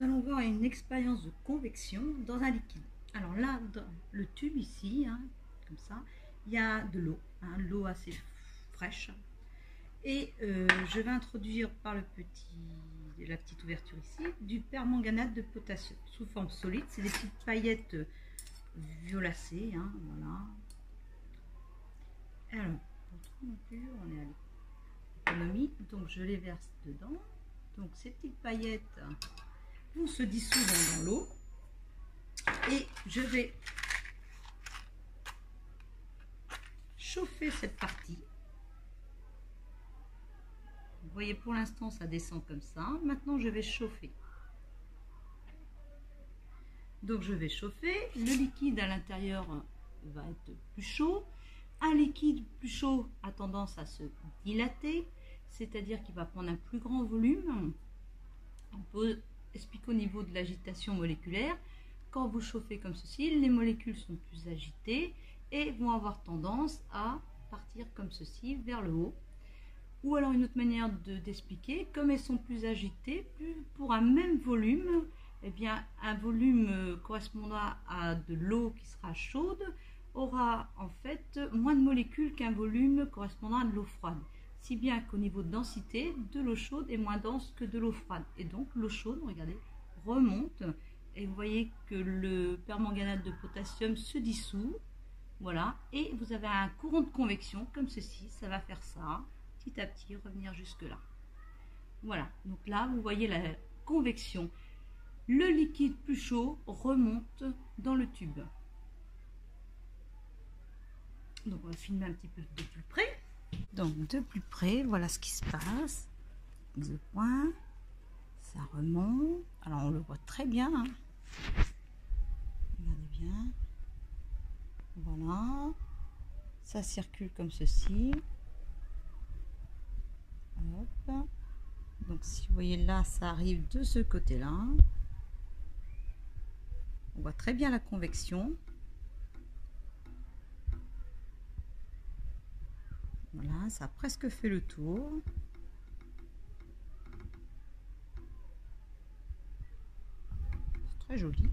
Nous allons voir une expérience de convection dans un liquide. Alors là, dans le tube ici, comme ça, il y a de l'eau, l'eau assez fraîche. Et je vais introduire par la petite ouverture ici, du permanganate de potassium sous forme solide. C'est des petites paillettes violacées, voilà. Alors, pour trop non plus, on est à l'économie, donc je les verse dedans. Donc ces petites paillettes vont se dissoudre dans l'eau et je vais chauffer cette partie. Vous voyez, pour l'instant ça descend comme ça. Maintenant je vais chauffer. Donc je vais chauffer. Le liquide à l'intérieur va être plus chaud. Un liquide plus chaud a tendance à se dilater, c'est-à-dire qu'il va prendre un plus grand volume. On peut expliquer au niveau de l'agitation moléculaire. Quand vous chauffez comme ceci, les molécules sont plus agitées et vont avoir tendance à partir comme ceci vers le haut. Ou alors une autre manière d'expliquer, comme elles sont plus agitées, pour un même volume, eh bien un volume correspondant à de l'eau qui sera chaude aura en fait moins de molécules qu'un volume correspondant à de l'eau froide. Si bien qu'au niveau de densité, de l'eau chaude est moins dense que de l'eau froide. Et donc l'eau chaude, regardez, remonte. Et vous voyez que le permanganate de potassium se dissout. Voilà. Et vous avez un courant de convection comme ceci. Ça va faire ça, petit à petit, revenir jusque là. Voilà. Donc là, vous voyez la convection. Le liquide plus chaud remonte dans le tube. Donc on va filmer un petit peu de plus près. Donc de plus près, voilà ce qui se passe. Le point, ça remonte. Alors on le voit très bien. Regardez bien. Voilà. Ça circule comme ceci. Hop. Donc si vous voyez là, ça arrive de ce côté-là. On voit très bien la convection. Voilà, ça a presque fait le tour. C'est très joli.